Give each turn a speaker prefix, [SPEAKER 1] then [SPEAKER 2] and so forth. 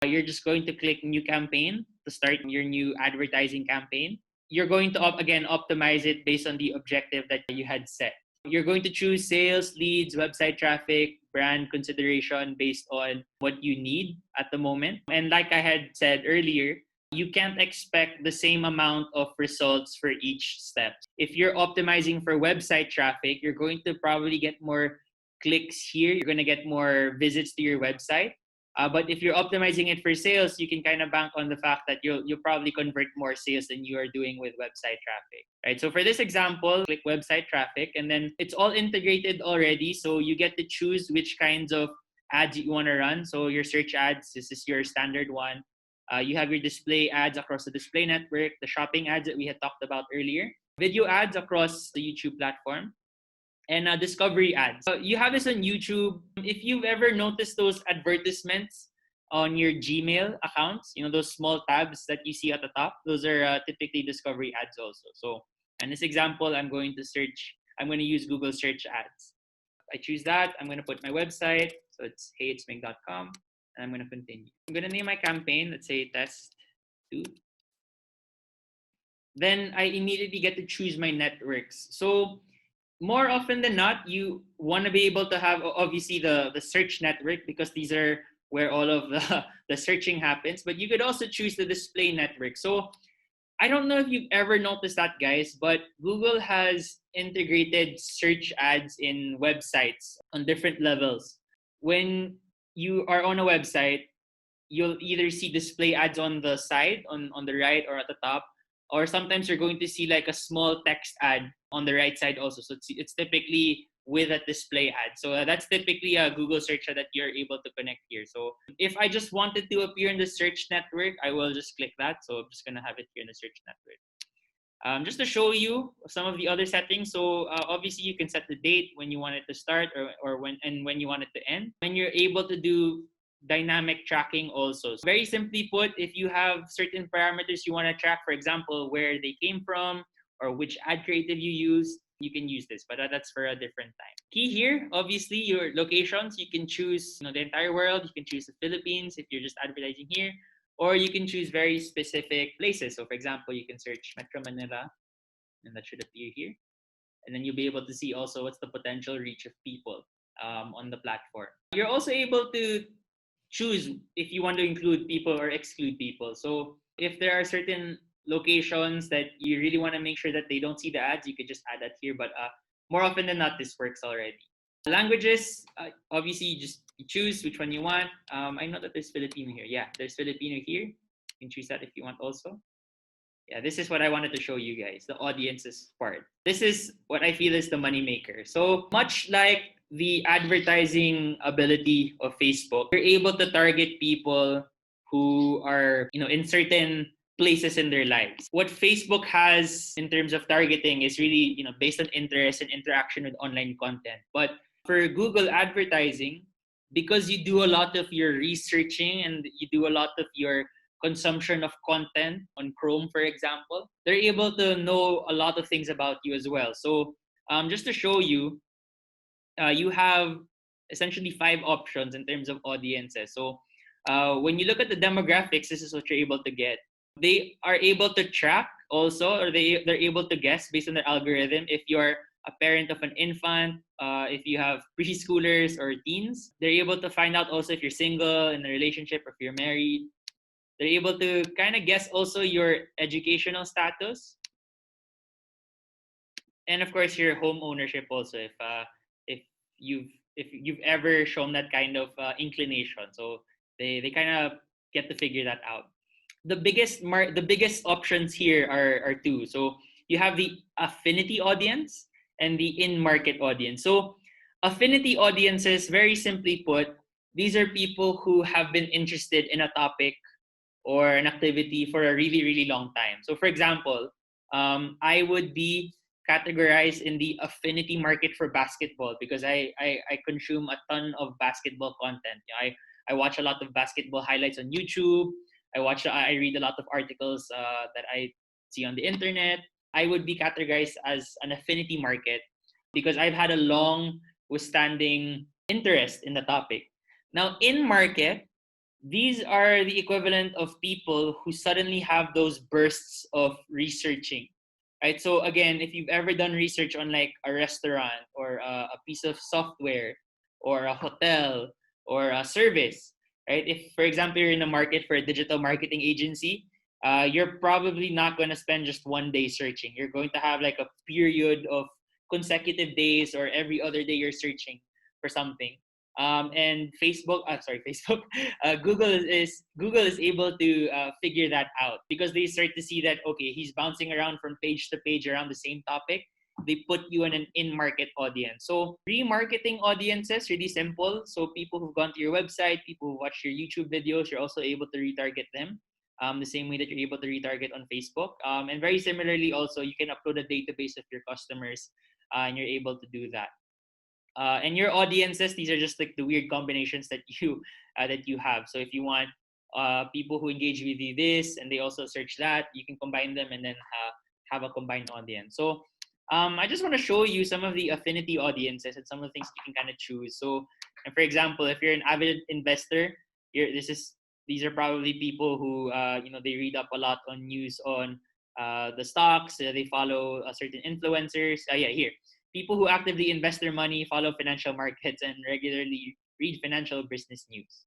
[SPEAKER 1] You're just going to click new campaign to start your new advertising campaign. You're going to, again, optimize it based on the objective that you had set. You're going to choose sales, leads, website traffic, brand consideration based on what you need at the moment. And like I had said earlier, you can't expect the same amount of results for each step. If you're optimizing for website traffic, you're going to probably get more clicks here. You're going to get more visits to your website. But if you're optimizing it for sales, you can kind of bank on the fact that you'll probably convert more sales than you are doing with website traffic, right? So for this example, click website traffic, and then it's all integrated already. So you get to choose which kinds of ads you want to run. So your search ads, this is your standard one. You have your display ads across the display network, the shopping ads that we had talked about earlier, video ads across the YouTube platform, and discovery ads. You have this on YouTube. If you've ever noticed those advertisements on your Gmail accounts, those small tabs that you see at the top, those are typically discovery ads also. So in this example, I'm going to use Google search ads. I choose that. I'm going to put my website. So it's heyitsmig.com, and I'm going to continue. I'm going to name my campaign, let's say test 2. Then I immediately get to choose my networks. So more often than not, you want to be able to have, obviously, the search network, because these are where all of the searching happens. But you could also choose the display network. So I don't know if you've ever noticed that, guys, but Google has integrated search ads in websites on different levels. When you are on a website, you'll either see display ads on the side, on the right or at the top, or sometimes you're going to see like a small text ad on the right side also. So it's typically with a display ad. So that's typically a Google search ad that you're able to connect here. So if I just wanted to appear in the search network, I will just click that. So I'm just going to have it here in the search network. Just to show you some of the other settings. So obviously you can set the date when you want it to start or when you want it to end. And you're able to do dynamic tracking also. So very simply put, if you have certain parameters you want to track, for example, where they came from or which ad creative you use, you can use this, but that's for a different time. Key here, obviously, your locations. You can choose the entire world. You can choose the Philippines if you're just advertising here, or you can choose very specific places. So for example, you can search Metro Manila, and that should appear here. And then you'll be able to see also what's the potential reach of people on the platform. You're also able to choose if you want to include people or exclude people. So if there are certain locations that you really want to make sure that they don't see the ads, you could just add that here. But more often than not, this works already. Languages, obviously, you choose which one you want. I know that there's Filipino here. Yeah, there's Filipino here. You can choose that if you want also. Yeah, this is what I wanted to show you guys, the audiences part. This is what I feel is the money maker. So much like the advertising ability of Facebook, you're able to target people who are, in certain places in their lives. What Facebook has in terms of targeting is really, based on interest and interaction with online content. But for Google advertising, because you do a lot of your researching and you do a lot of your consumption of content on Chrome, for example, they're able to know a lot of things about you as well. So just to show you, you have essentially 5 options in terms of audiences. So when you look at the demographics, this is what you're able to get. They are able to track also, or they're able to guess based on their algorithm if you're a parent of an infant, if you have preschoolers or teens. They're able to find out also if you're single, in a relationship, or if you're married. They're able to kind of guess also your educational status, and of course your home ownership also, if you've ever shown that kind of inclination. So they kind of get to figure that out. The biggest options here are 2. So you have the affinity audience and the in-market audience. So affinity audiences, very simply put, these are people who have been interested in a topic or an activity for a really, really long time. So for example, I would be categorized in the affinity market for basketball because I consume a ton of basketball content. I watch a lot of basketball highlights on YouTube. I read a lot of articles that I see on the internet. I would be categorized as an affinity market because I've had a long withstanding interest in the topic. Now, in market, These are the equivalent of people who suddenly have those bursts of researching, right? So again, if you've ever done research on like a restaurant or a piece of software or a hotel or a service, right? If, for example, you're in the market for a digital marketing agency, you're probably not going to spend just one day searching. You're going to have like a period of consecutive days, or every other day you're searching for something. And Facebook, Google is able to figure that out, because they start to see that, okay, he's bouncing around from page to page around the same topic. They put you in an in-market audience. So remarketing audiences, really simple. So people who've gone to your website, people who watch your YouTube videos, you're also able to retarget them. The same way that you're able to retarget on Facebook. And very similarly, also, you can upload a database of your customers, and you're able to do that. And your audiences, these are just like the weird combinations that you have. So if you want people who engage with you this and they also search that, you can combine them and then have a combined audience. So I just want to show you some of the affinity audiences and some of the things you can kind of choose. So, and for example, if you're an avid investor, these are probably people who they read up a lot on news on the stocks. They follow certain influencers. Yeah, here, people who actively invest their money, follow financial markets, and regularly read financial business news.